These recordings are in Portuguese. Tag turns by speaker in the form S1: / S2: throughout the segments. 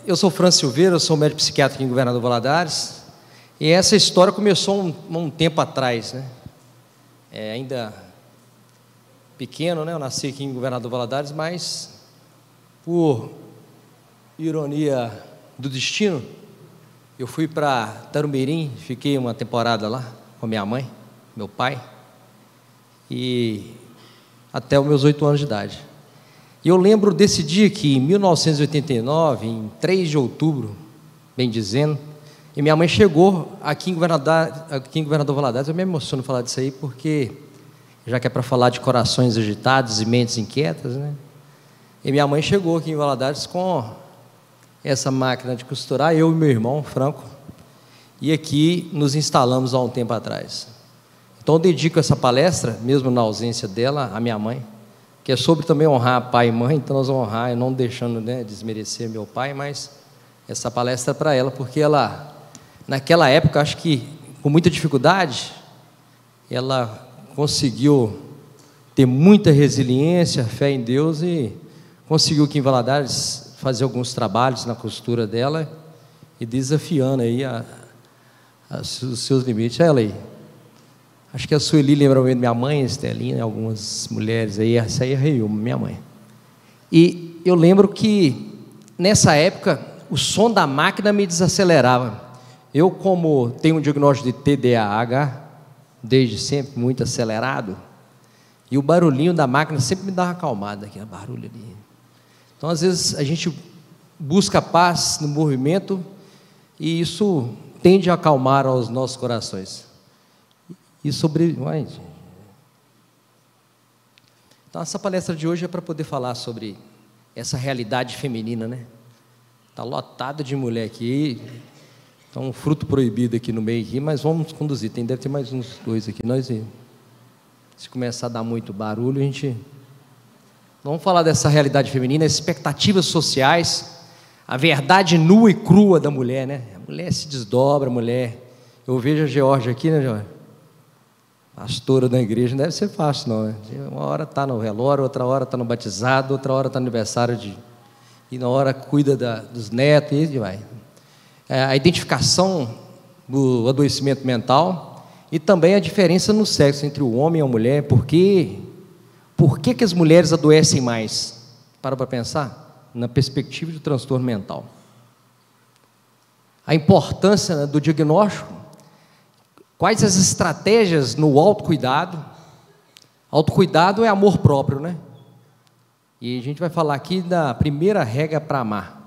S1: Eu sou Francis Silveira, eu sou médico psiquiatra aqui em Governador Valadares, e essa história começou um tempo atrás, né? Ainda pequeno, né? Eu nasci aqui em Governador Valadares, mas por ironia do destino, eu fui para Tarumirim, fiquei uma temporada lá com minha mãe, meu pai, e até os meus 8 anos de idade. E eu lembro desse dia que, em 1989, em 3 de outubro, bem dizendo, e minha mãe chegou aqui em Governador Valadares. Eu me emociono falar disso aí, porque, já que é para falar de corações agitados e mentes inquietas, né? E minha mãe chegou aqui em Valadares com essa máquina de costurar, eu e meu irmão, Franco, e aqui nos instalamos há um tempo atrás. Então eu dedico essa palestra, mesmo na ausência dela, à minha mãe, que é sobre também honrar pai e mãe. Então nós vamos honrar, não deixando, né, desmerecer meu pai, mas essa palestra é para ela, porque ela, naquela época, acho que com muita dificuldade, ela conseguiu ter muita resiliência, fé em Deus, e conseguiu aqui em Valadares fazer alguns trabalhos na costura dela e desafiando aí os seus limites. Ela aí, acho que a Sueli lembra muito minha mãe, a Estelinha, algumas mulheres aí, essa aí é a Reiuma, minha mãe. E eu lembro que nessa época o som da máquina me desacelerava. Eu, como tenho um diagnóstico de TDAH desde sempre, muito acelerado, e o barulhinho da máquina sempre me dava acalmada, aquele barulho ali. Então, às vezes, a gente busca paz no movimento e isso tende a acalmar os nossos corações. E Então, essa palestra de hoje é para poder falar sobre essa realidade feminina, né? Está lotada de mulher aqui, então um fruto proibido aqui no meio, aqui, mas vamos conduzir. Deve ter mais uns 2 aqui. Se começar a dar muito barulho, a gente... Vamos falar dessa realidade feminina, expectativas sociais, a verdade nua e crua da mulher, né? A mulher se desdobra, a mulher... Eu vejo a Georgia aqui, né, Georgia? Pastora da igreja, não deve ser fácil, não, né? Uma hora está no velório, outra hora está no batizado, outra hora está no aniversário e na hora cuida dos netos, e vai. A identificação do adoecimento mental e também a diferença no sexo entre o homem e a mulher. Por que as mulheres adoecem mais? Para pensar na perspectiva do transtorno mental. A importância, né, do diagnóstico, quais as estratégias no autocuidado. Autocuidado é amor próprio, né? E a gente vai falar aqui da primeira regra para amar.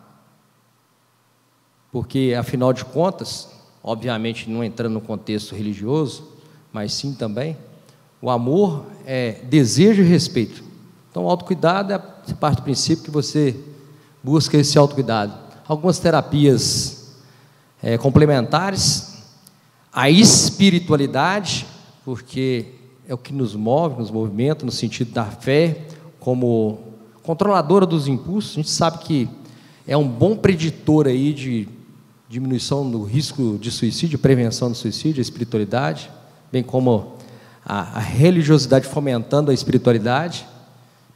S1: Porque, afinal de contas, obviamente não entrando no contexto religioso, mas sim também, o amor é desejo e respeito. Então, o autocuidado é parte do princípio que você busca esse autocuidado. Algumas terapias complementares, a espiritualidade, porque é o que nos move, nos movimenta, no sentido da fé, como controladora dos impulsos. A gente sabe que é um bom preditor aí de diminuição do risco de suicídio, prevenção do suicídio, a espiritualidade, bem como a religiosidade fomentando a espiritualidade,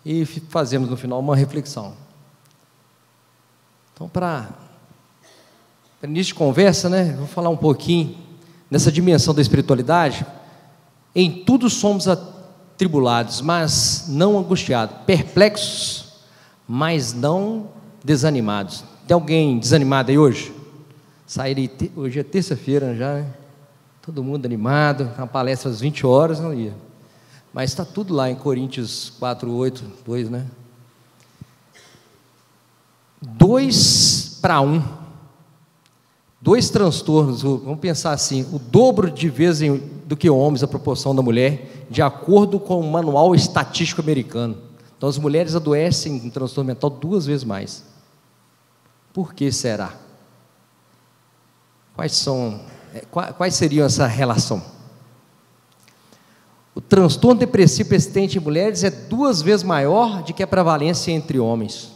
S1: e fazemos no final uma reflexão. Então, para início de conversa, né, vou falar um pouquinho nessa dimensão da espiritualidade. Em tudo somos atribulados, mas não angustiados, perplexos, mas não desanimados. Tem alguém desanimado aí hoje? Hoje é terça-feira já, né? Todo mundo animado, uma palestra às 20 horas, não ia. Mas está tudo lá em Coríntios 4:8, 2, né? 2:1. 2 transtornos, vamos pensar assim, o dobro de vezes do que homens, a proporção da mulher, de acordo com o Manual Estatístico Americano. Então, as mulheres adoecem com transtorno mental 2 vezes mais. Por que será? Quais seriam essa relação? O transtorno depressivo persistente em mulheres é 2 vezes maior do que a prevalência entre homens.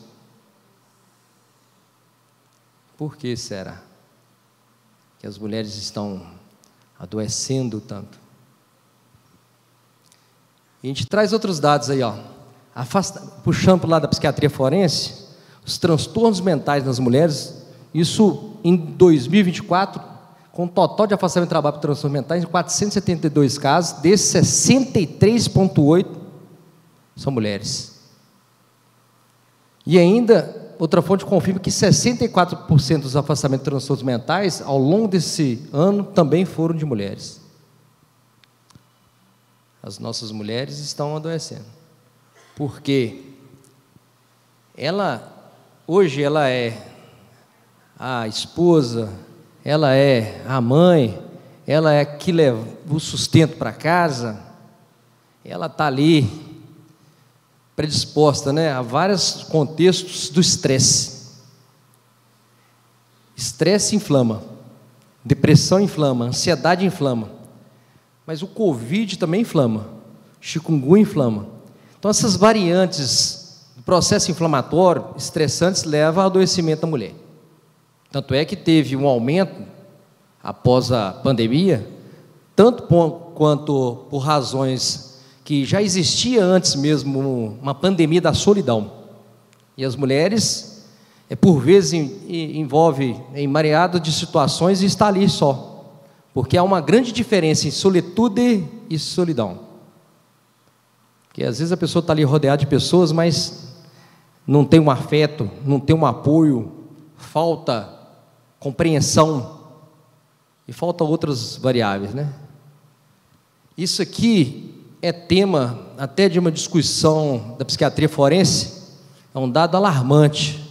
S1: Por que será que as mulheres estão adoecendo tanto? E a gente traz outros dados aí, ó. Puxando para o lado da psiquiatria forense, os transtornos mentais nas mulheres Isso em 2024, com um total de afastamento de trabalho por transtornos mentais em 472 casos, desses 63,8 são mulheres. E ainda, outra fonte confirma que 64% dos afastamentos de transtornos mentais, ao longo desse ano, também foram de mulheres. As nossas mulheres estão adoecendo. Porque hoje ela é a esposa, ela é a mãe, ela é que leva o sustento para casa, ela está ali predisposta, né, a vários contextos do estresse. Estresse inflama, depressão inflama, ansiedade inflama, mas o Covid também inflama, chikungunya inflama. Então essas variantes do processo inflamatório estressantes levam ao adoecimento da mulher. Tanto é que teve um aumento após a pandemia, tanto quanto por razões que já existia antes mesmo, uma pandemia da solidão. E as mulheres, por vezes, envolve em mareado de situações e está ali só. Porque há uma grande diferença em solitude e solidão. Porque às vezes a pessoa está ali rodeada de pessoas, mas não tem um afeto, não tem um apoio, falta compreensão e falta outras variáveis, né? Isso aqui é tema até de uma discussão da psiquiatria forense, é um dado alarmante.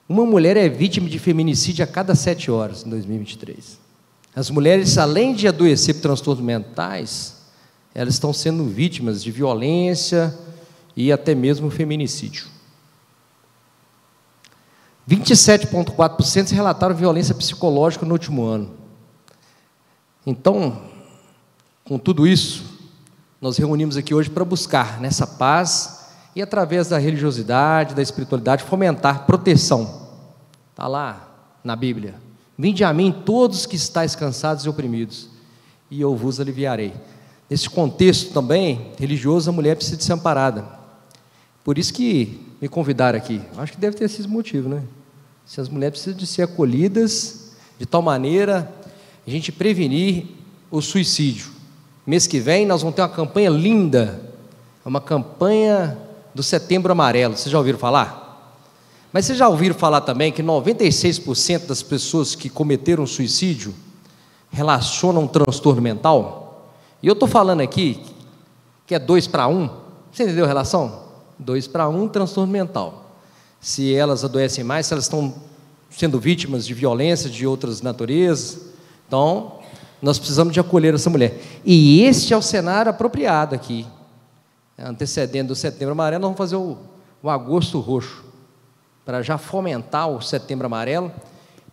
S1: Uma mulher é vítima de feminicídio a cada 7 horas em 2023. As mulheres, além de adoecer por transtornos mentais, elas estão sendo vítimas de violência e até mesmo feminicídio. 27,4% relataram violência psicológica no último ano. Então, com tudo isso, nós reunimos aqui hoje para buscar nessa paz e, através da religiosidade, da espiritualidade, fomentar proteção. Está lá na Bíblia: vinde a mim todos que estáis cansados e oprimidos, e eu vos aliviarei. Nesse contexto também religioso, a mulher precisa de ser amparada. Por isso que me convidaram aqui. Acho que deve ter esse motivo, né? Se as mulheres precisam de ser acolhidas de tal maneira a gente prevenir o suicídio. Mês que vem nós vamos ter uma campanha linda, uma campanha do Setembro Amarelo. Vocês já ouviram falar? Mas vocês já ouviram falar também que 96% das pessoas que cometeram suicídio relacionam um transtorno mental? E eu estou falando aqui que é 2 para 1. Você entendeu a relação? 2 para 1, transtorno mental. Se elas adoecem mais, se elas estão sendo vítimas de violência de outras naturezas. Então, nós precisamos de acolher essa mulher. E este é o cenário apropriado aqui. Antecedendo o Setembro Amarelo, nós vamos fazer o Agosto Roxo, para já fomentar o Setembro Amarelo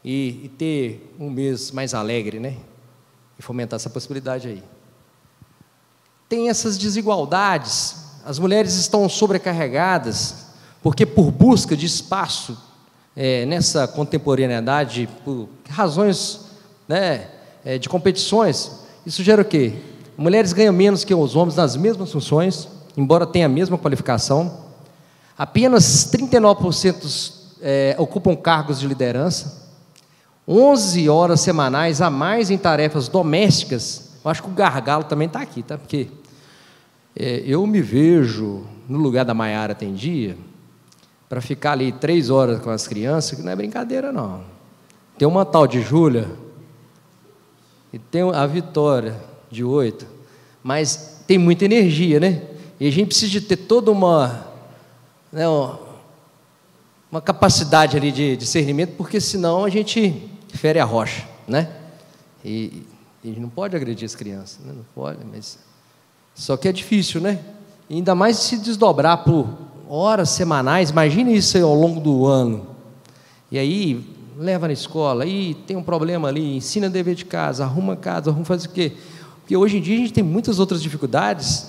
S1: e ter um mês mais alegre, né? E fomentar essa possibilidade aí. Tem essas desigualdades, as mulheres estão sobrecarregadas, porque por busca de espaço nessa contemporaneidade, por razões, né, de competições, isso gera o quê? Mulheres ganham menos que os homens nas mesmas funções, embora tenham a mesma qualificação. Apenas 39% ocupam cargos de liderança, 11 horas semanais a mais em tarefas domésticas. Eu acho que o gargalo também está aqui, tá? Porque eu me vejo no lugar da Maiara tem dia, para ficar ali 3 horas com as crianças, que não é brincadeira não. Tem uma tal de Júlia, e tem a Vitória, de 8, mas tem muita energia, né? E a gente precisa de ter toda uma capacidade ali de discernimento, porque senão a gente fere a rocha, né? E a gente não pode agredir as crianças, né? Não pode, mas só que é difícil, né? E ainda mais se desdobrar por horas semanais. Imagine isso aí ao longo do ano. E aí leva na escola, aí tem um problema ali, ensina dever de casa, arruma faz o quê? Porque hoje em dia a gente tem muitas outras dificuldades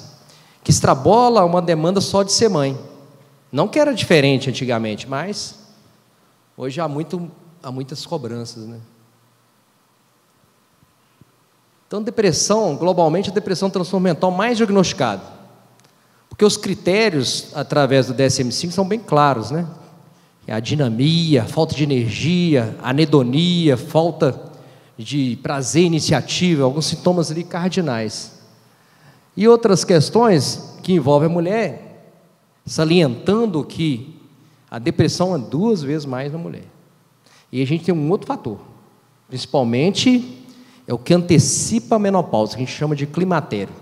S1: que extrapola uma demanda só de ser mãe. Não que era diferente antigamente, mas hoje há muitas cobranças, né? Então, depressão, globalmente, a depressão é o transtorno mental mais diagnosticado, porque os critérios, através do DSM-5, são bem claros, né? é a dinamia, falta de energia, anedonia, falta de prazer, iniciativa, alguns sintomas ali cardinais. E outras questões que envolvem a mulher, salientando que a depressão é 2 vezes mais na mulher. E a gente tem um outro fator, principalmente é o que antecipa a menopausa, que a gente chama de climatério,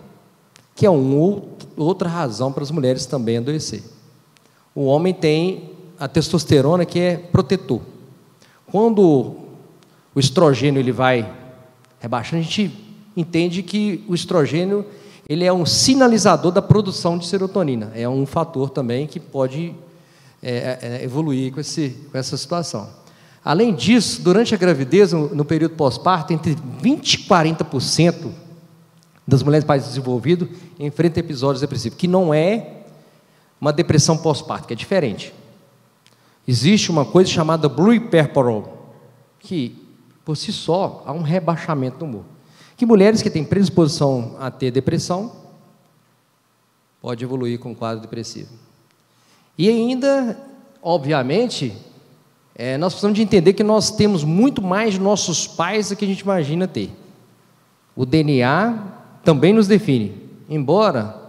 S1: que é outra razão para as mulheres também adoecer. O homem tem a testosterona, que é protetor. Quando o estrogênio ele vai rebaixando, a gente entende que o estrogênio ele é um sinalizador da produção de serotonina. É um fator também que pode evoluir com essa situação. Além disso, durante a gravidez, no período pós-parto, entre 20% e 40% das mulheres de país desenvolvido enfrentam episódios depressivos, que não é uma depressão pós-parto, que é diferente. Existe uma coisa chamada buiprepiral, que, por si só, há um rebaixamento do humor. Que mulheres que têm predisposição a ter depressão, pode evoluir com um quadro depressivo. E ainda, obviamente, nós precisamos de entender que nós temos muito mais de nossos pais do que a gente imagina ter. O DNA também nos define, embora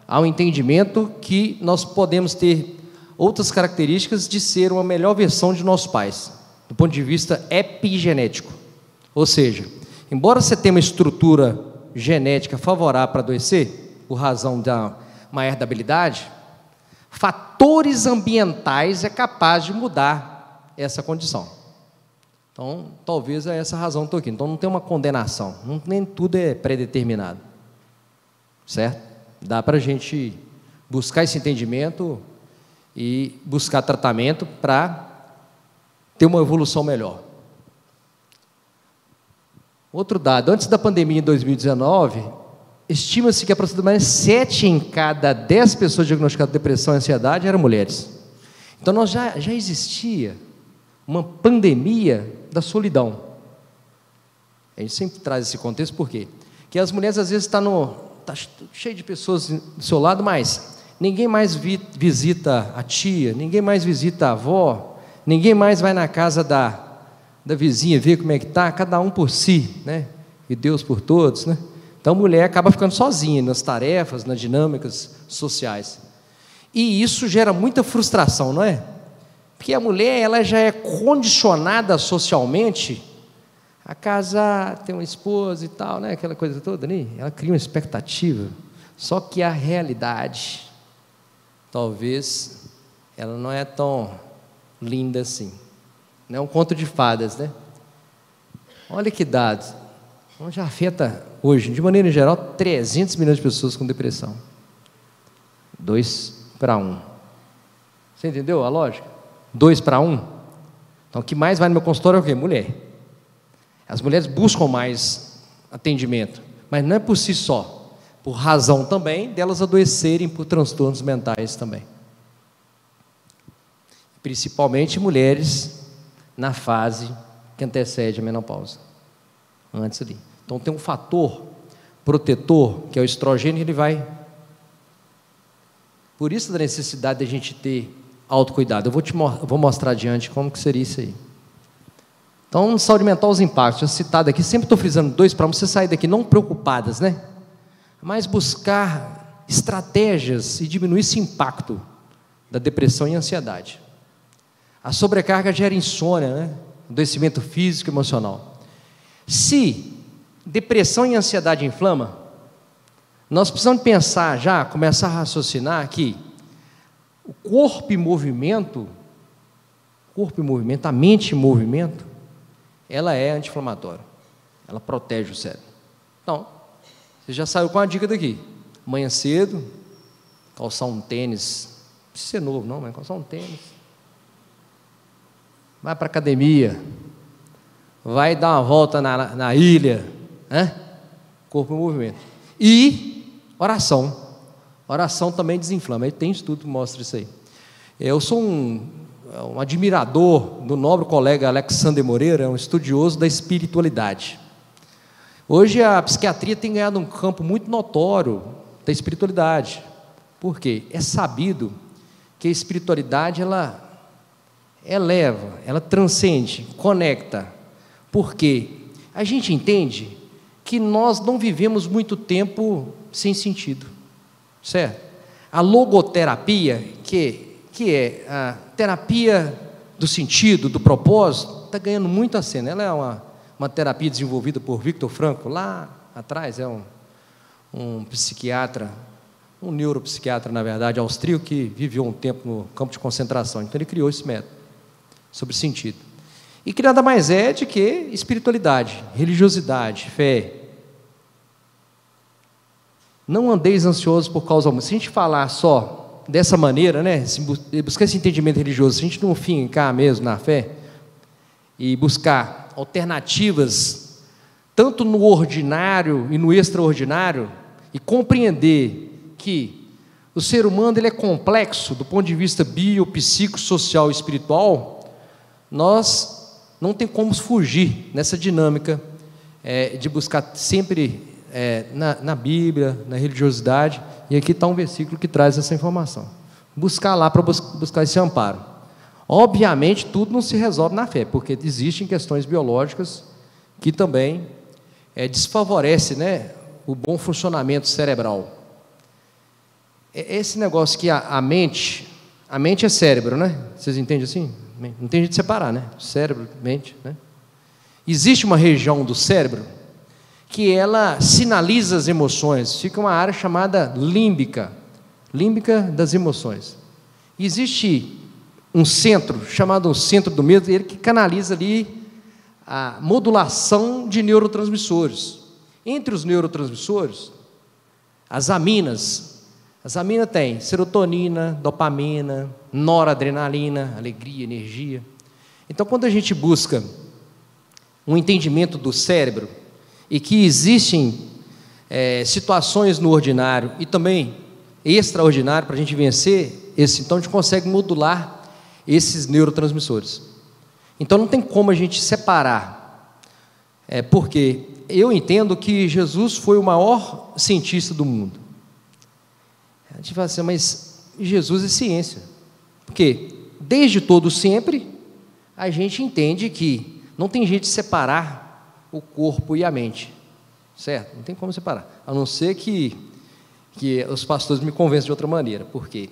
S1: há um entendimento que nós podemos ter outras características de ser uma melhor versão de nossos pais, do ponto de vista epigenético. Ou seja, embora você tenha uma estrutura genética favorável para adoecer, por razão da má herdabilidade, fatores ambientais é capaz de mudar essa condição. Então, talvez é essa a razão que estou aqui. Então, não tem uma condenação, nem tudo é predeterminado. Certo? Dá para a gente buscar esse entendimento e buscar tratamento para ter uma evolução melhor. Outro dado, antes da pandemia em 2019, estima-se que aproximadamente 7 em cada 10 pessoas diagnosticadas de depressão e ansiedade eram mulheres. Então, já existia uma pandemia da solidão. A gente sempre traz esse contexto, por quê? Porque as mulheres às vezes estão cheio de pessoas do seu lado, mas ninguém mais visita a tia, ninguém mais visita a avó, ninguém mais vai na casa da vizinha ver como é que está, cada um por si, né? E Deus por todos, né? Então a mulher acaba ficando sozinha nas tarefas, nas dinâmicas sociais. E isso gera muita frustração, não é? Porque a mulher ela já é condicionada socialmente a casar, ter uma esposa e tal, né? Aquela coisa toda ali, ela cria uma expectativa. Só que a realidade, talvez, ela não é tão linda assim. Não é um conto de fadas, né? Olha que dados. Então, já afeta hoje, de maneira geral, 300 milhões de pessoas com depressão. 2 para 1. Você entendeu a lógica? 2 para 1. Então, o que mais vai no meu consultório é o quê? Mulher. As mulheres buscam mais atendimento, mas não é por si só, por razão também delas adoecerem por transtornos mentais também. Principalmente mulheres na fase que antecede a menopausa, antes ali. Então tem um fator protetor, que é o estrogênio, ele vai... Por isso da necessidade de a gente ter autocuidado. Eu vou mostrar adiante como que seria isso aí. Então, saúde mental, os impactos, já citado aqui, sempre estou frisando 2 para 1, você sair daqui não preocupadas, né? Mas buscar estratégias e diminuir esse impacto da depressão e ansiedade. A sobrecarga gera insônia, né? Adoecimento físico e emocional. Se depressão e ansiedade inflama, nós precisamos pensar já, começar a raciocinar que o corpo em movimento, a mente em movimento, ela é anti-inflamatória, ela protege o cérebro. Então, você já saiu com a dica daqui, amanhã cedo, calçar um tênis, não precisa ser novo não, mas calçar um tênis, vai para a academia, vai dar uma volta na ilha, né? Corpo em movimento. E oração também desinflama, tem estudo que mostra isso aí. Eu sou um admirador do nobre colega Alexandre Moreira, um estudioso da espiritualidade. Hoje a psiquiatria tem ganhado um campo muito notório da espiritualidade. Por quê? É sabido que a espiritualidade ela eleva, ela transcende, conecta. Porque a gente entende que nós não vivemos muito tempo sem sentido, certo? A logoterapia, que é a terapia do sentido, do propósito, está ganhando muito a cena. Ela é uma terapia desenvolvida por Viktor Frankl, lá atrás, é um psiquiatra, um neuropsiquiatra, na verdade, austríaco, que viveu um tempo no campo de concentração. Então, ele criou esse método sobre sentido. E que nada mais é de que espiritualidade, religiosidade, fé. Não andeis ansiosos por causa alguma. Se a gente falar só dessa maneira, né, buscar esse entendimento religioso, se a gente não fincar mesmo na fé e buscar alternativas, tanto no ordinário e no extraordinário, e compreender que o ser humano ele é complexo do ponto de vista bio, psíquico, social e espiritual, nós não tem como fugir nessa dinâmica de buscar sempre na Bíblia, na religiosidade, e aqui está um versículo que traz essa informação. Buscar lá para buscar esse amparo. Obviamente, tudo não se resolve na fé, porque existem questões biológicas que também desfavorecem, né, o bom funcionamento cerebral. Esse negócio que a mente é cérebro, né? Vocês entendem assim? Não tem jeito de separar, né? Cérebro, mente, né? Existe uma região do cérebro que ela sinaliza as emoções, fica uma área chamada límbica das emoções. Existe um centro, chamado centro do medo, ele que canaliza ali a modulação de neurotransmissores. Entre os neurotransmissores, as aminas têm serotonina, dopamina, noradrenalina, alegria, energia. Então, quando a gente busca um entendimento do cérebro, e que existem situações no ordinário e também extraordinário para a gente vencer então a gente consegue modular esses neurotransmissores. Então não tem como a gente separar, porque eu entendo que Jesus foi o maior cientista do mundo. A gente fala assim, mas Jesus é ciência, porque desde todo sempre a gente entende que não tem jeito de separar o corpo e a mente, certo? Não tem como separar, a não ser que os pastores me convençam de outra maneira, porque,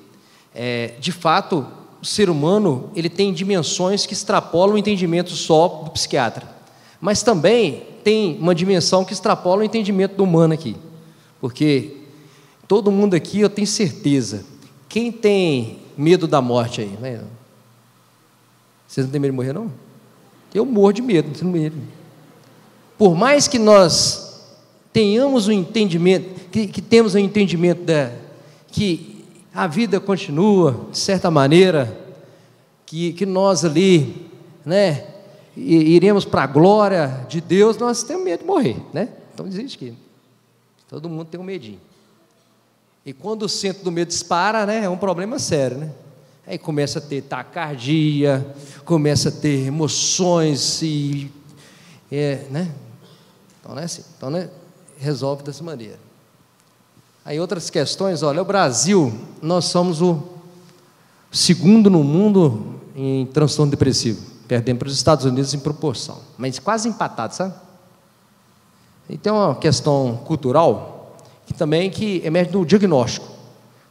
S1: de fato, o ser humano ele tem dimensões que extrapolam o entendimento só do psiquiatra, mas também tem uma dimensão que extrapola o entendimento do humano aqui, porque todo mundo aqui, eu tenho certeza, quem tem medo da morte aí? Né? Vocês não têm medo de morrer, não? Eu morro de medo, não tenho medo. Por mais que nós tenhamos o entendimento, que temos o entendimento que a vida continua, de certa maneira, que nós ali, né, iremos para a glória de Deus, nós temos medo de morrer, né? Então existe que todo mundo tem um medinho. E quando o centro do medo dispara, né, é um problema sério, né? Aí começa a ter taquicardia, começa a ter emoções né? Então não é assim, então, né, resolve dessa maneira. Aí outras questões, olha, o Brasil, nós somos o segundo no mundo em transtorno depressivo, perdendo para os Estados Unidos em proporção, mas quase empatado, sabe? E tem uma questão cultural que também emerge do diagnóstico.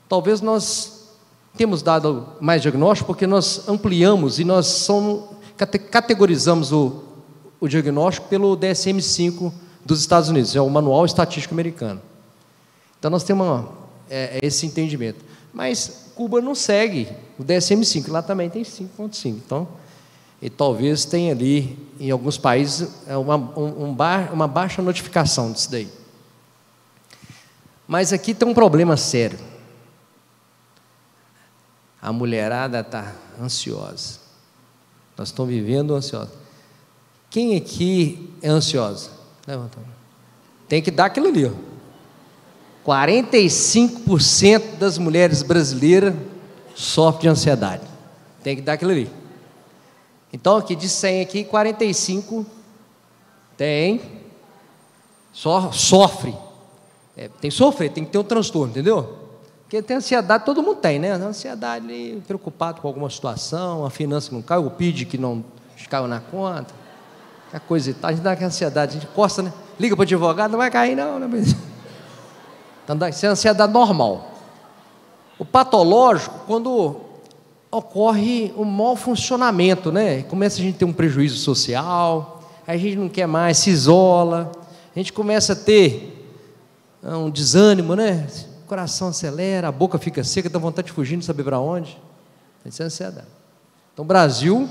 S1: Talvez nós temos dado mais diagnóstico porque nós ampliamos e nós categorizamos o diagnóstico pelo DSM-5 dos Estados Unidos, é o Manual Estatístico Americano. Então nós temos esse entendimento. Mas Cuba não segue o DSM-5, lá também tem 5.5. Então, e talvez tenha ali, em alguns países, uma baixa notificação disso daí. Mas aqui tem um problema sério. A mulherada está ansiosa. Nós estamos vivendo ansiosa. Quem aqui é ansiosa? Levanta. Tem que dar aquilo ali, ó. 45% das mulheres brasileiras sofrem de ansiedade. Tem que dar aquilo ali. Então, aqui de 100 aqui, 45 sofre. Tem que sofrer, tem que ter um transtorno, entendeu? Porque tem ansiedade, todo mundo tem, né? Ansiedade, preocupado com alguma situação, a finança que não cai, o PID que não caiu na conta, a coisa e tal. A gente dá aquela ansiedade, a gente costa, né? Liga para o advogado, não vai cair não, né? Então, isso é ansiedade normal. O patológico, quando ocorre um mau funcionamento, né? Começa a gente ter um prejuízo social, aí a gente não quer mais, se isola, a gente começa a ter um desânimo, né? O coração acelera, a boca fica seca, dá vontade de fugir, não saber para onde. Isso é ansiedade. Então, o Brasil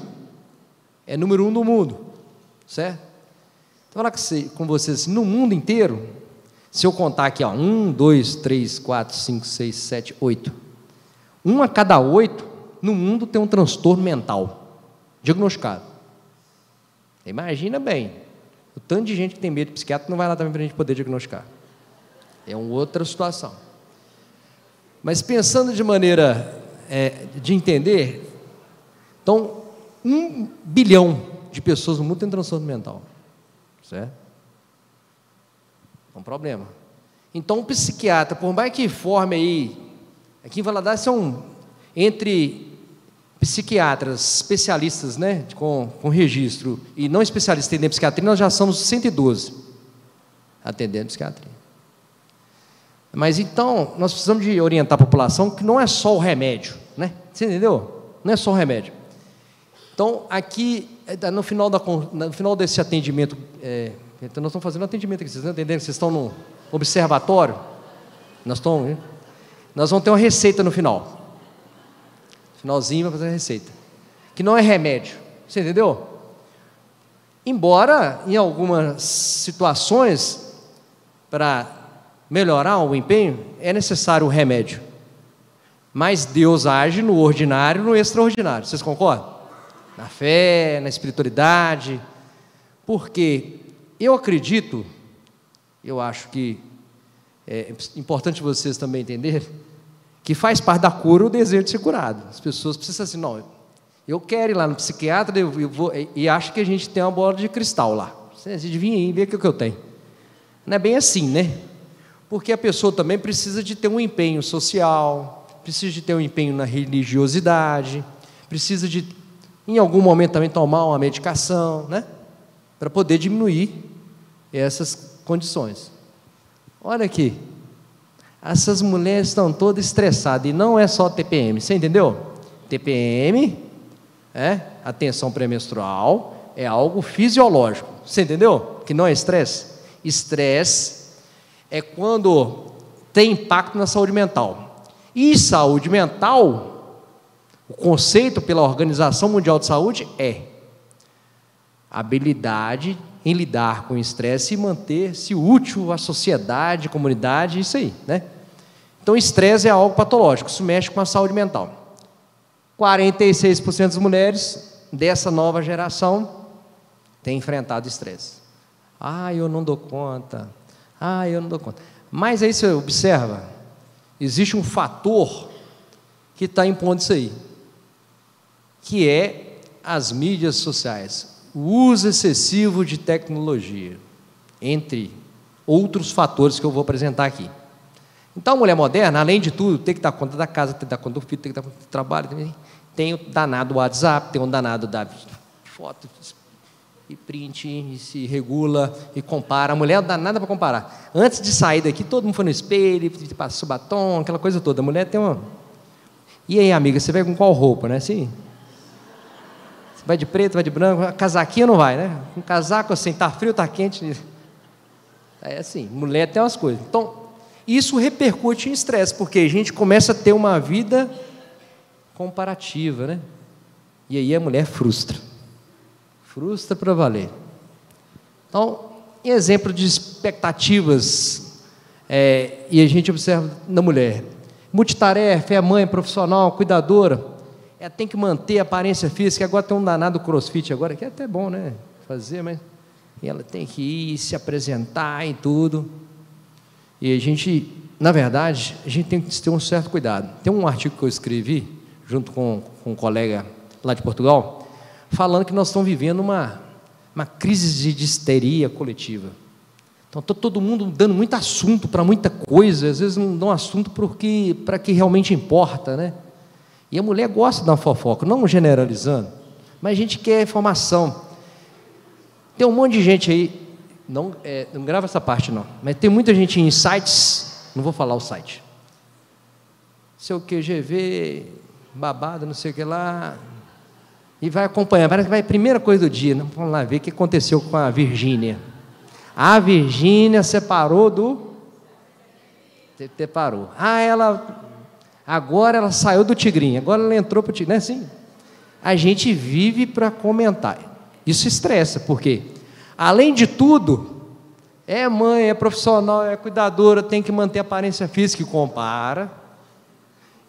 S1: é número 1 no mundo, certo? Então, vou falar com vocês assim, no mundo inteiro, se eu contar aqui, 1, 2, 3, 4, 5, 6, 7, 8. 1 a cada 8 no mundo tem um transtorno mental diagnosticado. Imagina bem, o tanto de gente que tem medo de psiquiatra não vai lá também para a gente poder diagnosticar. É uma outra situação. Mas pensando de maneira de entender, então, 1 bilhão de pessoas no mundo tem transtorno mental. Certo? É um problema. Então, um psiquiatra, por mais que forme aí, aqui em Valadares são entre psiquiatras especialistas, né, com registro, e não especialistas em psiquiatria, nós já somos 112 atendendo psiquiatria. Mas então, nós precisamos de orientar a população que não é só o remédio, né? Você entendeu? Não é só o remédio. Então, aqui, no final desse atendimento, então nós estamos fazendo atendimento aqui, vocês estão entendendo que vocês estão no observatório? Nós vamos ter uma receita no final. Finalzinho vai fazer a receita. Que não é remédio. Você entendeu? Embora, em algumas situações, para melhorar o empenho, é necessário o remédio. Mas Deus age no ordinário e no extraordinário. Vocês concordam? Na fé, na espiritualidade. Porque eu acredito, eu acho que é importante vocês também entenderem, que faz parte da cura o desejo de ser curado. As pessoas precisam assim, não, eu quero ir lá no psiquiatra e acho que a gente tem uma bola de cristal lá. Você devia ir ver o que eu tenho. Não é bem assim, né? Porque a pessoa também precisa de ter um empenho social, precisa de ter um empenho na religiosidade, precisa de, em algum momento, também tomar uma medicação, né? Para poder diminuir essas condições. Olha aqui, essas mulheres estão todas estressadas, e não é só TPM, você entendeu? TPM, atenção pré-menstrual, é algo fisiológico, você entendeu? Que não é estresse. Estresse é quando tem impacto na saúde mental. E saúde mental, o conceito pela Organização Mundial de Saúde é habilidade em lidar com o estresse e manter-se útil à sociedade, à comunidade, isso aí, né? Então, estresse é algo patológico, isso mexe com a saúde mental. 46% das mulheres dessa nova geração têm enfrentado estresse. Eu não dou conta. Eu não dou conta. Mas aí você observa, existe um fator que está impondo isso aí, que é as mídias sociais. O uso excessivo de tecnologia, entre outros fatores que eu vou apresentar aqui. Então, a mulher moderna, além de tudo, tem que dar conta da casa, tem que dar conta do filho, tem que dar conta do trabalho, tem o danado WhatsApp, tem o danado da foto e print, e se regula e compara. A mulher não dá nada para comparar. Antes de sair daqui, todo mundo foi no espelho, passou batom, aquela coisa toda. A mulher tem uma... E aí, amiga, você vai com qual roupa, né? Assim... Vai de preto, vai de branco, casaquinho não vai, né? Um casaco assim, tá frio, tá quente. É assim, mulher tem umas coisas. Então, isso repercute em estresse, porque a gente começa a ter uma vida comparativa, né? E aí a mulher frustra. Frustra para valer. Então, em exemplo de expectativas, e a gente observa na mulher, multitarefa, é mãe, profissional, cuidadora, tem que manter a aparência física. Agora tem um danado crossfit agora, que é até bom, né, fazer, mas ela tem que ir, se apresentar e tudo. E a gente, na verdade, a gente tem que ter um certo cuidado. Tem um artigo que eu escrevi, junto com um colega lá de Portugal, falando que nós estamos vivendo uma crise de histeria coletiva. Então, está todo mundo dando muito assunto para muita coisa, às vezes não dão assunto para que realmente importa, né? E a mulher gosta de dar uma fofoca, não generalizando, mas a gente quer informação. Tem um monte de gente aí, não grava essa parte não, mas tem muita gente em sites, não vou falar o site, seu QGV, babado, não sei o que lá, e vai acompanhar, parece que vai a primeira coisa do dia, né? Vamos lá ver o que aconteceu com a Virgínia. A Virgínia separou separou. Agora ela saiu do tigrinho, agora ela entrou para o tigrinho, não é assim? A gente vive para comentar. Isso estressa, porque, além de tudo, é mãe, é profissional, é cuidadora, tem que manter a aparência física e compara.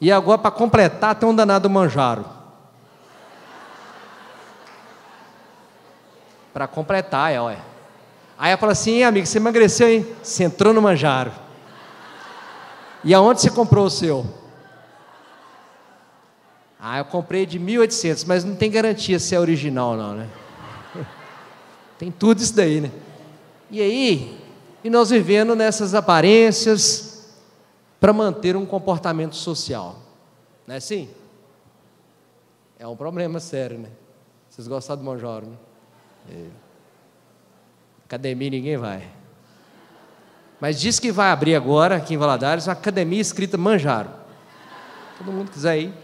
S1: E agora, para completar, tem um danado manjaro. Para completar, olha. Aí ela fala assim: amigo, você emagreceu, hein? Você entrou no manjaro. E aonde você comprou o seu? Eu comprei de 1.800, mas não tem garantia se é original não, né? Tem tudo isso daí, né? E aí, nós vivendo nessas aparências para manter um comportamento social. Não é assim? É um problema sério, né? Vocês gostaram do manjaro, né? Academia ninguém vai. Mas diz que vai abrir agora, aqui em Valadares, uma academia escrita Manjaro. Todo mundo quiser ir.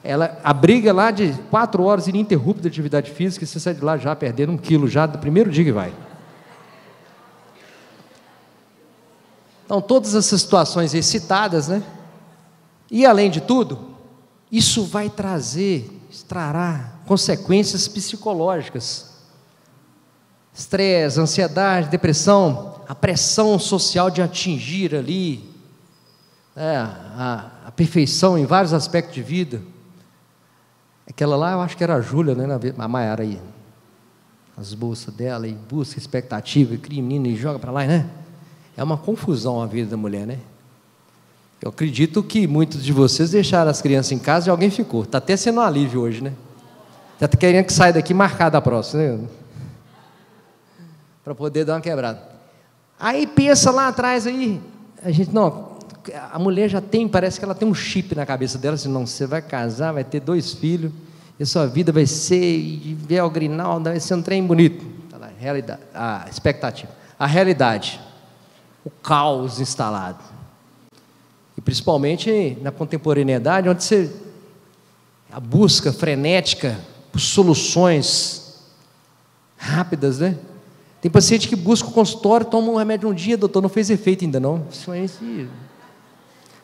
S1: Ela abriga lá de 4 horas ininterrupta de atividade física, e você sai de lá já perdendo 1 quilo já do primeiro dia que vai. Então, todas essas situações aí citadas, né? E além de tudo, isso vai trará consequências psicológicas. Estresse, ansiedade, depressão, a pressão social de atingir ali a perfeição em vários aspectos de vida. Aquela lá, eu acho que era a Júlia, né, a Maiara aí, as bolsas dela, e busca expectativa, e cria menina e joga para lá, né? É uma confusão a vida da mulher, né? Eu acredito que muitos de vocês deixaram as crianças em casa e alguém ficou. Está até sendo um alívio hoje, né? Já está querendo que saia daqui marcada a próxima, né? Para poder dar uma quebrada. Aí pensa lá atrás aí, a mulher já tem, parece que ela tem um chip na cabeça dela, assim, não, você vai casar, vai ter 2 filhos, e sua vida vai ser, e ver o Grinaldo, vai ser um trem bonito. Tá lá, a expectativa. A realidade, o caos instalado. E principalmente na contemporaneidade, onde a busca frenética por soluções rápidas, né? Tem paciente que busca o consultório, toma um remédio um dia, doutor, não fez efeito ainda não.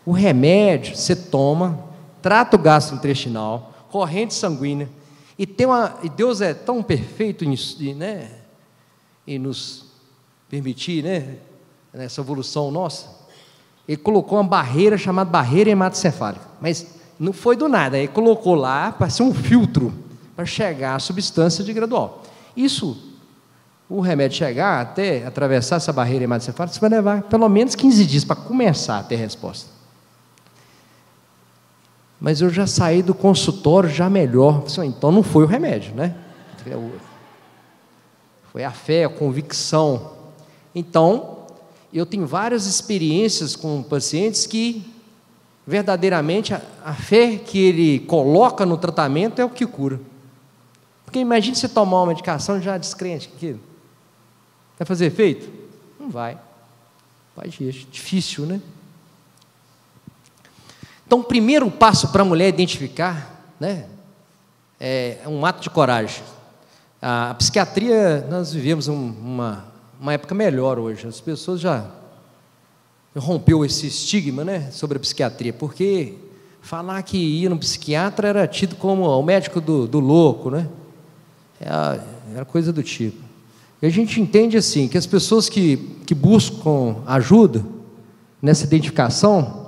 S1: O remédio você toma, trata o gastrointestinal, corrente sanguínea, e Deus é tão perfeito em nos permitir, né, nessa evolução nossa. Ele colocou uma barreira chamada barreira hematocefálica, mas não foi do nada, ele colocou lá para ser um filtro para chegar à substância de gradual. O remédio chegar até atravessar essa barreira hematocefálica, você vai levar pelo menos 15 dias para começar a ter resposta. Mas eu já saí do consultório já melhor. Então não foi o remédio, né? Foi a fé, a convicção. Então, eu tenho várias experiências com pacientes que verdadeiramente a fé que ele coloca no tratamento é o que cura. Porque imagine você tomar uma medicação já descrente que vai fazer efeito? Não vai. Vai ser difícil, né? Então, o primeiro passo para a mulher identificar, né, é um ato de coragem. A psiquiatria, nós vivemos uma época melhor hoje. As pessoas já rompeu esse estigma, né, sobre a psiquiatria, porque falar que ia no psiquiatra era tido como o médico do louco, né? Era coisa do tipo. E a gente entende assim, que as pessoas que buscam ajuda nessa identificação,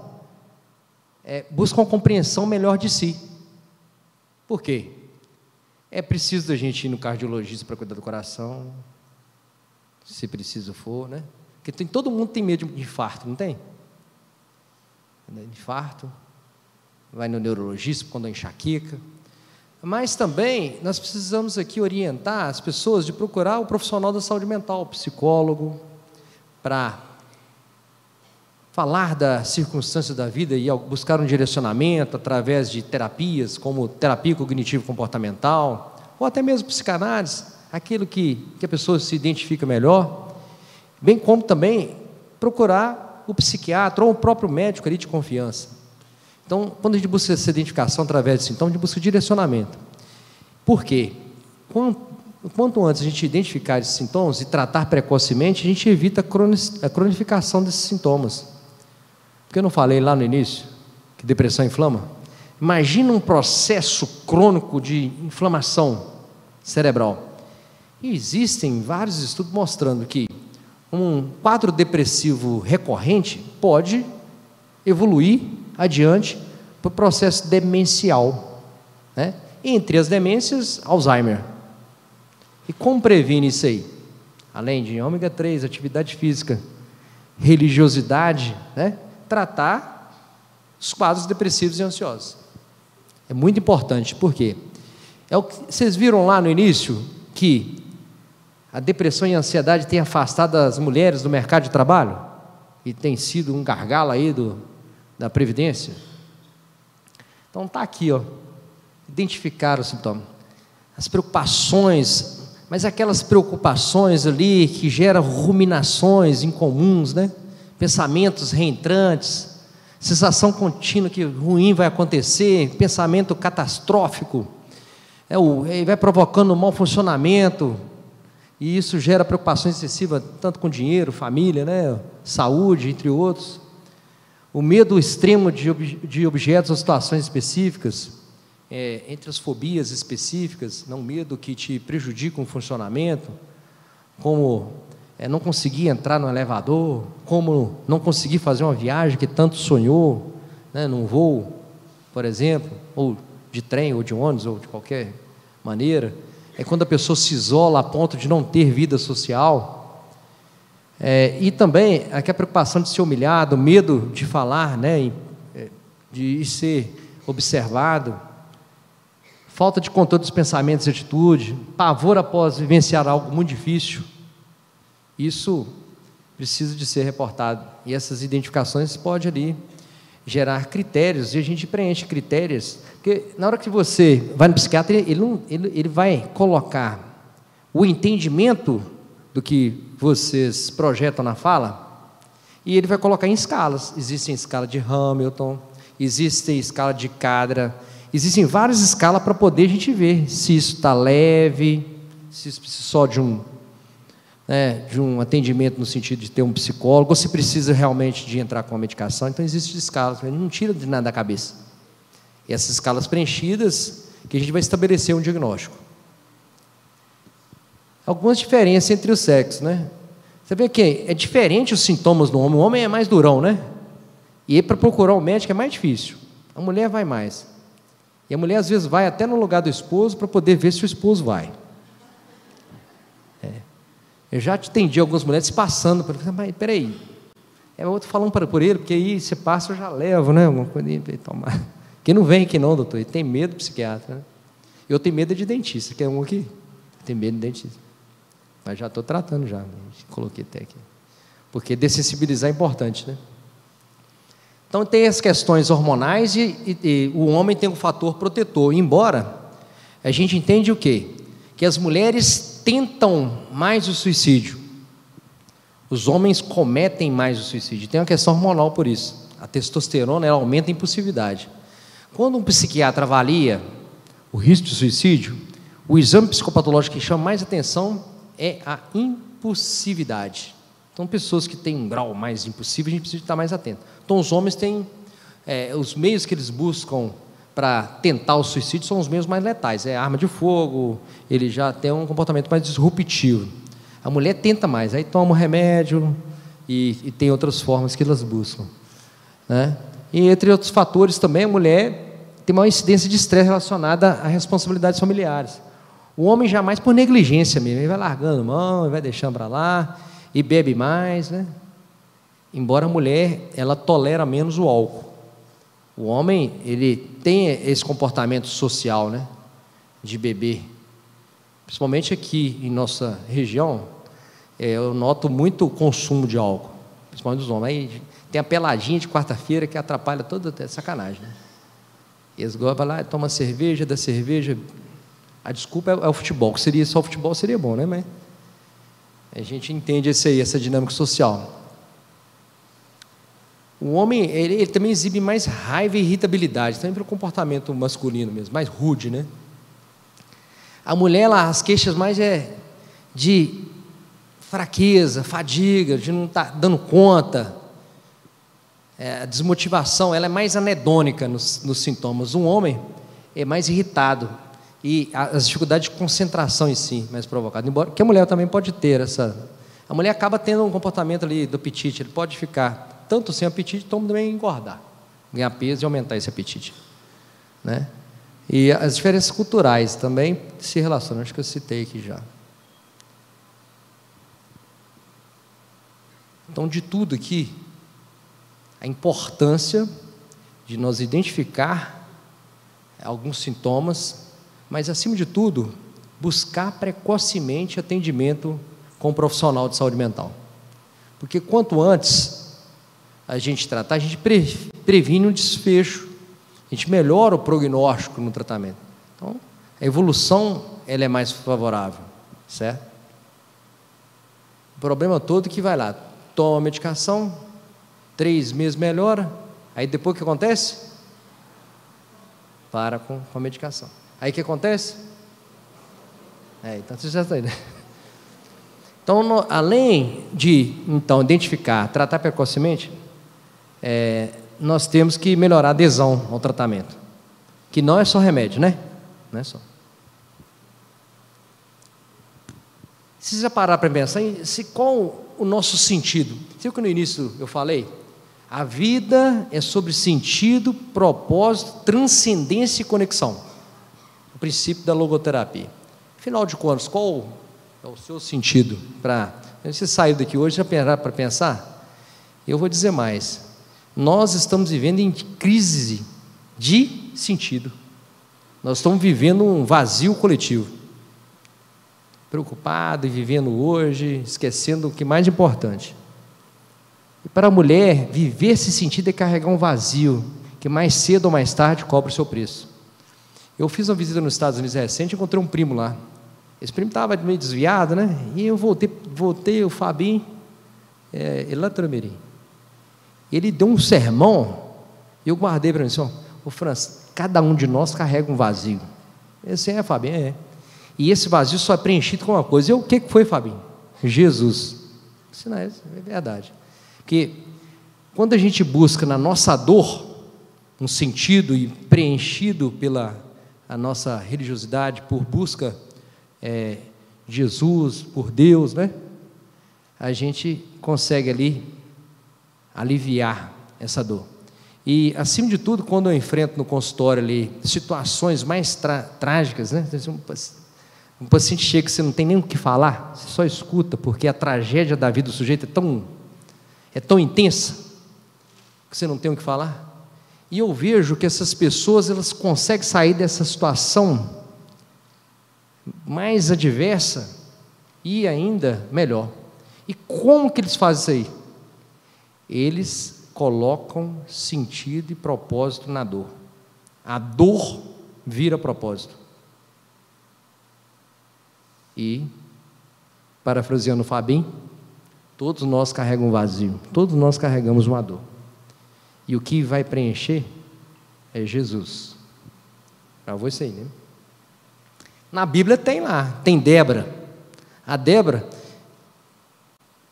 S1: buscam uma compreensão melhor de si. Por quê? É preciso da gente ir no cardiologista para cuidar do coração, se preciso for, né? Porque todo mundo tem medo de infarto, não tem? Infarto, vai no neurologista quando é enxaqueca. Mas também nós precisamos aqui orientar as pessoas de procurar o profissional da saúde mental, o psicólogo, para falar da circunstância da vida e buscar um direcionamento através de terapias, como terapia cognitivo-comportamental, ou até mesmo psicanálise, aquilo que a pessoa se identifica melhor, bem como também procurar o psiquiatra ou o próprio médico ali de confiança. Então, quando a gente busca essa identificação através de sintomas, a gente busca direcionamento. Por quê? Quanto antes a gente identificar esses sintomas e tratar precocemente, a gente evita a cronificação desses sintomas. Porque eu não falei lá no início que depressão inflama? Imagina um processo crônico de inflamação cerebral. E existem vários estudos mostrando que um quadro depressivo recorrente pode evoluir adiante para o processo demencial, né? Entre as demências, Alzheimer. E como previne isso aí? Além de ômega 3, atividade física, religiosidade, né? Tratar os quadros depressivos e ansiosos. É muito importante, por quê? É o que vocês viram lá no início, que a depressão e a ansiedade têm afastado as mulheres do mercado de trabalho? E tem sido um gargalo aí da Previdência? Então está aqui, ó, identificar o sintoma. As preocupações, mas aquelas preocupações ali que geram ruminações incomuns, né? Pensamentos reentrantes, sensação contínua que ruim vai acontecer, pensamento catastrófico, vai provocando um mau funcionamento, e isso gera preocupações excessivas, tanto com dinheiro, família, né? Saúde, entre outros. O medo extremo de objetos ou situações específicas, entre as fobias específicas, não medo que te prejudica o funcionamento, como não conseguir entrar no elevador, como não conseguir fazer uma viagem que tanto sonhou, né, num voo, por exemplo, ou de trem, ou de ônibus, ou de qualquer maneira. É quando a pessoa se isola a ponto de não ter vida social. E também aquela preocupação de ser humilhado, medo de falar, né, de ser observado, falta de controle dos pensamentos e atitude, pavor após vivenciar algo muito difícil. Isso precisa de ser reportado, e essas identificações podem ali gerar critérios, e a gente preenche critérios, porque na hora que você vai no psiquiatra, ele vai colocar o entendimento do que vocês projetam na fala, e ele vai colocar em escalas. Existem escala de Hamilton, existem escala de Cadra, existem várias escalas para poder a gente ver se isso está leve, se isso precisa só de um atendimento no sentido de ter um psicólogo, ou se precisa realmente de entrar com a medicação. Então existem escalas, a gente não tira de nada da cabeça. E essas escalas preenchidas, que a gente vai estabelecer um diagnóstico. Algumas diferenças entre os sexos, né? Você vê que é diferente os sintomas do homem. O homem é mais durão, né? E para procurar um médico é mais difícil. A mulher vai mais. E a mulher às vezes vai até no lugar do esposo para poder ver se o esposo vai. Eu já atendi algumas mulheres passando, mas peraí, eu vou falando por ele, porque aí você passa, eu já levo, né? Alguma coisa para tomar. Quem não vem aqui não, doutor, ele tem medo do psiquiatra, né? Eu tenho medo de dentista, quer um aqui? Eu tenho medo de dentista. Mas já estou tratando já, coloquei até aqui. Porque dessensibilizar é importante, né? Então tem as questões hormonais e o homem tem um fator protetor, embora a gente entende o quê? Que as mulheres tentam mais o suicídio, os homens cometem mais o suicídio. Tem uma questão hormonal por isso. A testosterona ela aumenta a impulsividade. Quando um psiquiatra avalia o risco de suicídio, o exame psicopatológico que chama mais atenção é a impulsividade. Então, pessoas que têm um grau mais impulsivo, a gente precisa estar mais atento. Então, os homens têm os meios que eles buscam para tentar o suicídio são os meios mais letais, arma de fogo, ele já tem um comportamento mais disruptivo. A mulher tenta mais, aí toma um remédio e tem outras formas que elas buscam, né? E entre outros fatores também, a mulher tem uma incidência de estresse relacionada a responsabilidades familiares. O homem jamais por negligência mesmo, ele vai largando mão, vai deixando para lá, e bebe mais, né? Embora a mulher, ela tolera menos o álcool. O homem, ele tem esse comportamento social, né? de beber. Principalmente aqui em nossa região, eu noto muito o consumo de álcool, principalmente dos homens. Aí tem a peladinha de quarta-feira que atrapalha toda a sacanagem, né? Eles vão lá, tomam cerveja, da cerveja. A desculpa é o futebol, que seria só o futebol, seria bom, né? Mas a gente entende essa dinâmica social. O homem, ele também exibe mais raiva e irritabilidade, também pelo comportamento masculino mesmo, mais rude, né? A mulher, as queixas mais de fraqueza, fadiga, de não estar dando conta, a desmotivação, ela é mais anedônica nos sintomas. Um homem é mais irritado e as dificuldades de concentração em si, mais provocadas. Embora que a mulher também pode ter a mulher acaba tendo um comportamento ali do apetite, ele pode ficar tanto sem apetite, como também engordar, ganhar peso e aumentar esse apetite, né? E as diferenças culturais também se relacionam, acho que eu citei aqui já. Então, de tudo aqui, a importância de nós identificar alguns sintomas, mas, acima de tudo, buscar precocemente atendimento com um profissional de saúde mental. Porque quanto antes a gente tratar, a gente previne um desfecho, a gente melhora o prognóstico no tratamento. Então, a evolução ela é mais favorável, certo? O problema todo é que vai lá, toma a medicação, 3 meses melhora, aí depois o que acontece? Para com a medicação. Aí o que acontece? Então você já está aí, né? Então, além de identificar, tratar precocemente, nós temos que melhorar a adesão ao tratamento, que não é só remédio, né? Não é só. Se você parar para pensar, qual o nosso sentido? Sabe que no início eu falei? A vida é sobre sentido, propósito, transcendência e conexão. O princípio da logoterapia. Afinal de contas, qual é o seu sentido? Você saiu daqui hoje, já parar para pensar? Eu vou dizer mais. Nós estamos vivendo em crise de sentido. Nós estamos vivendo um vazio coletivo. Preocupado e vivendo hoje, esquecendo o que é mais importante. E para a mulher, viver esse sentido é carregar um vazio, que mais cedo ou mais tarde cobra o seu preço. Eu fiz uma visita nos Estados Unidos recente, encontrei um primo lá. Esse primo estava meio desviado, né? E eu voltei o Fabinho, ele lá Tramirim. Ele deu um sermão, e eu guardei para mim assim, ô França, cada um de nós carrega um vazio. Esse Fabinho, E esse vazio só é preenchido com uma coisa. E o que foi, Fabinho? Jesus. Isso não é verdade. Porque quando a gente busca na nossa dor um sentido e preenchido pela a nossa religiosidade, por busca de Jesus, por Deus, né? A gente consegue ali aliviar essa dor. E, acima de tudo, quando eu enfrento no consultório ali situações mais trágicas, né? Um paciente chega que você não tem nem o que falar, você só escuta, porque a tragédia da vida do sujeito é tão intensa, que você não tem o que falar. E eu vejo que essas pessoas, elas conseguem sair dessa situação mais adversa e ainda melhor. E como que eles fazem isso aí? Eles colocam sentido e propósito na dor. A dor vira propósito. E, parafraseando o Fabinho, todos nós carregamos um vazio, todos nós carregamos uma dor. E o que vai preencher é Jesus. Para você, né? Na Bíblia tem Débora. A Débora,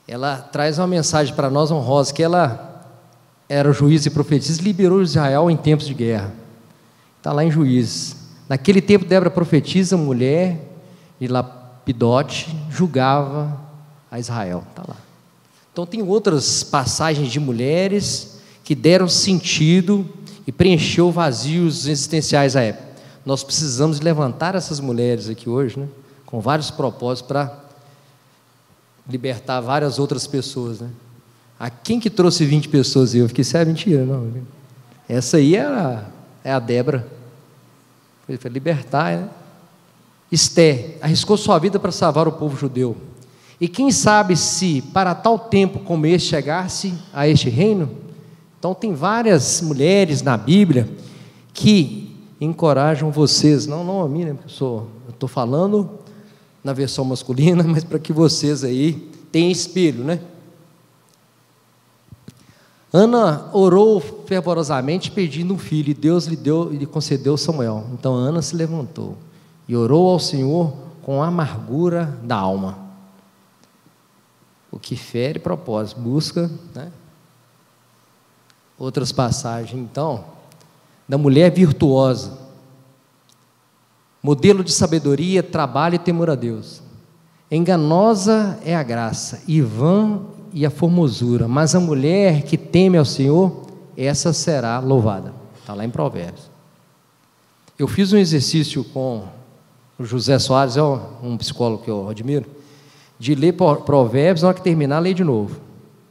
S1: ela traz uma mensagem para nós honrosa, que ela era juiz e profetisa e liberou Israel em tempos de guerra. Está lá em Juízes. Naquele tempo, Débora profetiza, mulher de Lapidote, julgava a Israel. Está lá. Então, tem outras passagens de mulheres que deram sentido e preencheu vazios existenciais à época. Nós precisamos levantar essas mulheres aqui hoje, né, com vários propósitos para libertar várias outras pessoas, né? A quem que trouxe 20 pessoas? Eu fiquei, isso é mentira, não. Essa aí é a Débora. Foi libertar, né? Esté arriscou sua vida para salvar o povo judeu. E quem sabe se para tal tempo como este chegasse a este reino? Então tem várias mulheres na Bíblia que encorajam vocês, não a mim, né, porque eu estou falando na versão masculina, mas para que vocês aí tenham espelho, né? Ana orou fervorosamente pedindo um filho, e Deus lhe concedeu Samuel. Então Ana se levantou e orou ao Senhor com amargura da alma. O que fere propósito, busca, né? Outras passagens, então, da mulher virtuosa, modelo de sabedoria, trabalho e temor a Deus. Enganosa é a graça, e vã e a formosura, mas a mulher que teme ao Senhor, essa será louvada. Está lá em Provérbios. Eu fiz um exercício com o José Soares, é um psicólogo que eu admiro, de ler Provérbios, na hora que terminar, ler de novo.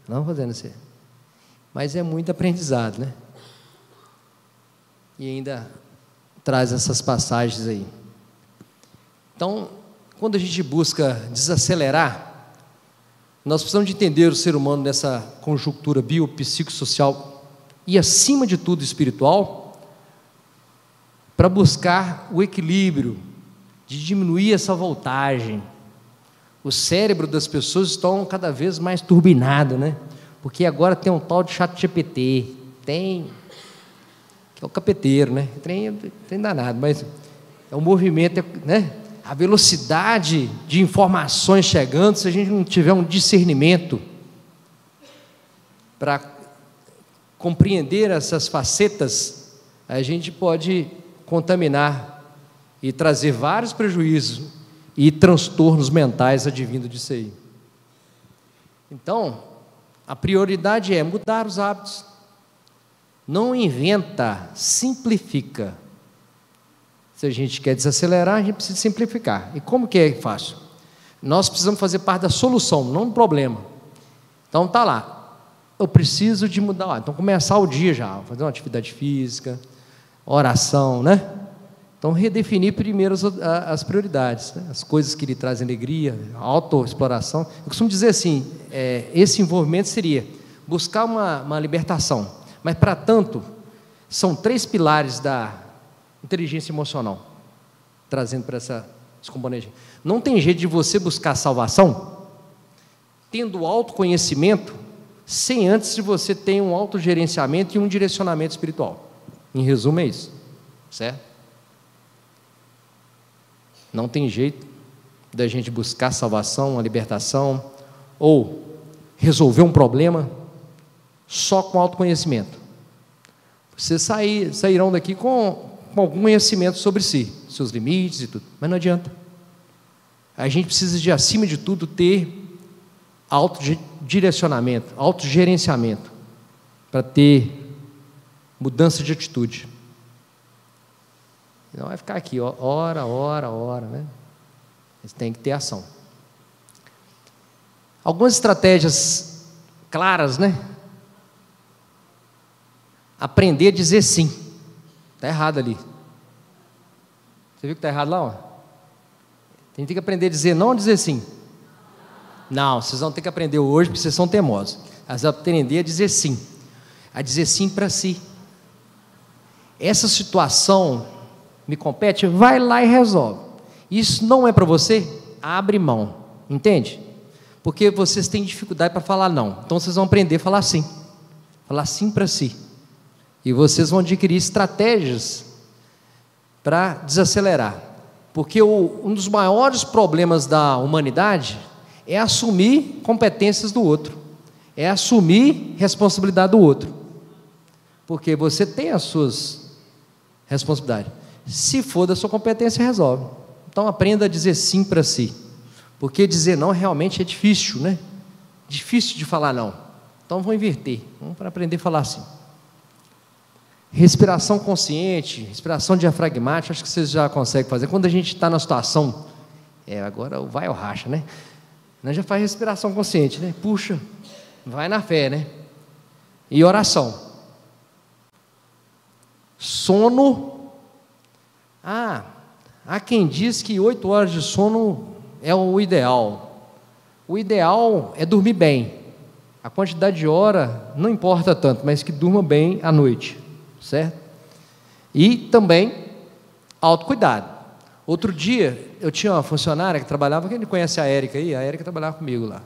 S1: Não fazendo isso. Mas é muito aprendizado, né? E ainda traz essas passagens aí. Então, quando a gente busca desacelerar, nós precisamos de entender o ser humano nessa conjuntura biopsicossocial e, acima de tudo, espiritual, para buscar o equilíbrio, de diminuir essa voltagem. O cérebro das pessoas está cada vez mais turbinado, né? Porque agora tem um tal de ChatGPT, que é o capeteiro, né? Tem danado, mas é um movimento, né? A velocidade de informações chegando, se a gente não tiver um discernimento para compreender essas facetas, a gente pode contaminar e trazer vários prejuízos e transtornos mentais advindo disso aí. Então, a prioridade é mudar os hábitos. Não inventa, simplifica. Se a gente quer desacelerar, a gente precisa simplificar. E como que é fácil? Nós precisamos fazer parte da solução, não do problema. Então tá lá, eu preciso de mudar. Então começar o dia já, fazer uma atividade física, oração, né? Então redefinir primeiro as prioridades, né? As coisas que lhe trazem alegria, autoexploração. Eu costumo dizer assim, esse envolvimento seria buscar uma libertação. Mas para tanto, são 3 pilares da inteligência emocional, trazendo para esse componente. Não tem jeito de você buscar salvação tendo autoconhecimento sem antes de você ter um autogerenciamento e um direcionamento espiritual. Em resumo é isso, certo? Não tem jeito da gente buscar salvação, uma libertação ou resolver um problema só com autoconhecimento. Vocês sairão daqui com algum conhecimento sobre si, seus limites e tudo, mas não adianta. A gente precisa de, acima de tudo, ter autodirecionamento, autogerenciamento, para ter mudança de atitude. Não vai ficar aqui, ora, né? Mas tem que ter ação. Algumas estratégias claras, né? Aprender a dizer sim. Está errado ali. Você viu que está errado lá? Ó? Tem que aprender a dizer não ou dizer sim? Não, vocês vão ter que aprender hoje porque vocês são teimosos. Vocês vão aprender a dizer sim para si. Essa situação me compete, vai lá e resolve. Isso não é para você? Abre mão, entende? Porque vocês têm dificuldade para falar não. Então vocês vão aprender a falar sim para si. E vocês vão adquirir estratégias para desacelerar. Porque um dos maiores problemas da humanidade é assumir competências do outro. É assumir responsabilidade do outro. Porque você tem as suas responsabilidades. Se for da sua competência, resolve. Então aprenda a dizer sim para si. Porque dizer não realmente é difícil, né? Difícil de falar não. Então vamos inverter. Vamos para aprender a falar sim. Respiração consciente, respiração diafragmática, acho que vocês já conseguem fazer. Quando a gente está na situação, agora vai ou racha, né? Nós já faz respiração consciente, né? Puxa, vai na fé, né? E oração. Sono. Há quem diz que 8 horas de sono é o ideal. O ideal é dormir bem. A quantidade de hora não importa tanto, mas que durma bem à noite, certo? E também autocuidado. Outro dia, eu tinha uma funcionária que trabalhava, quem conhece a Érica aí? A Érica trabalhava comigo lá.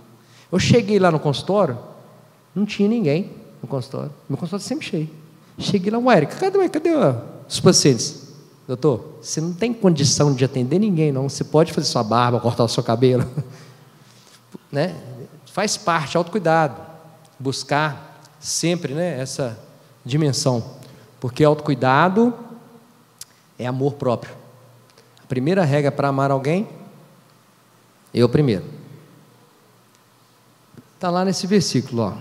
S1: Eu cheguei lá no consultório, não tinha ninguém no consultório. Meu consultório sempre cheio. Cheguei lá, Érica, cadê os pacientes? Doutor, você não tem condição de atender ninguém, não. Você pode fazer sua barba, cortar o seu cabelo. Né? Faz parte, autocuidado. Buscar sempre, né, essa dimensão. Porque autocuidado é amor próprio. A primeira regra para amar alguém, eu primeiro. Está lá nesse versículo, ó,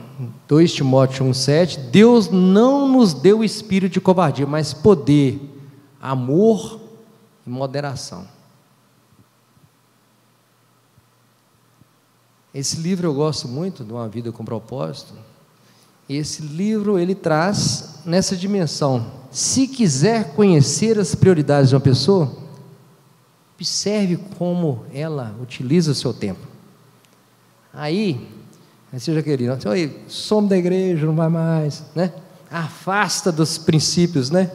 S1: 2 Timóteo 1,7. Deus não nos deu o espírito de covardia, mas poder, amor e moderação. Esse livro eu gosto muito, de Uma Vida com Propósito. Esse livro, ele traz nessa dimensão. Se quiser conhecer as prioridades de uma pessoa, observe como ela utiliza o seu tempo. Aí seja querido, some da igreja, não vai mais, né? Afasta dos princípios, né,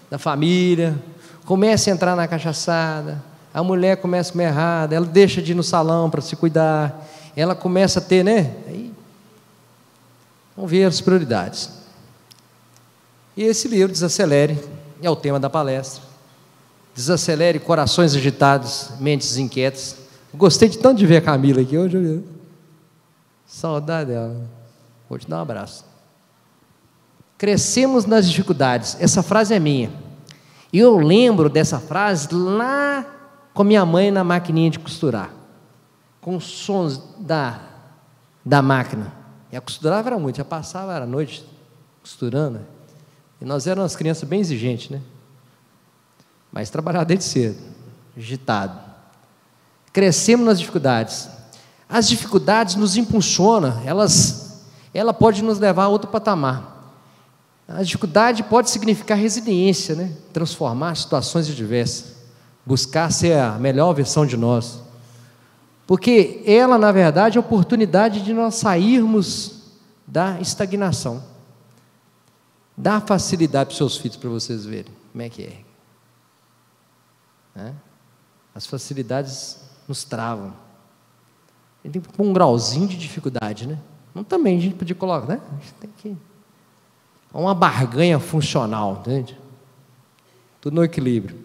S1: da família, começa a entrar na cachaçada, a mulher começa a comer errado, ela deixa de ir no salão para se cuidar, ela começa a ter, né? Aí, vamos ver as prioridades. E esse livro, Desacelere, é o tema da palestra. Desacelere corações agitados, mentes inquietas. Gostei de tanto de ver a Camila aqui hoje. Saudade dela. Vou te dar um abraço. Crescemos nas dificuldades. Essa frase é minha. E eu lembro dessa frase lá com minha mãe na maquininha de costurar, com os sons da máquina. E a costurava era muito, já passava a noite costurando. E nós éramos umas crianças bem exigentes, né? Mas trabalhava desde cedo, agitado. Crescemos nas dificuldades. As dificuldades nos impulsionam, ela pode nos levar a outro patamar. A dificuldade pode significar resiliência, né? Transformar situações adversas, buscar ser a melhor versão de nós. Porque ela, na verdade, é a oportunidade de nós sairmos da estagnação. Dá facilidade para os seus filhos, para vocês verem como é que é. As facilidades nos travam. A gente tem que pôr um grauzinho de dificuldade, né? Não também a gente podia colocar, né? A gente tem que... uma barganha funcional, entende? Tudo no equilíbrio.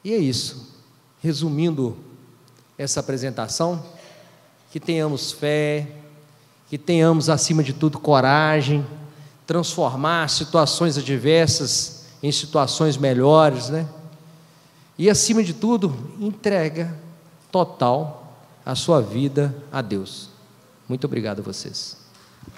S1: E é isso. Resumindo essa apresentação, que tenhamos fé, que tenhamos, acima de tudo, coragem, transformar situações adversas em situações melhores, né? E, acima de tudo, entrega total a sua vida a Deus. Muito obrigado a vocês.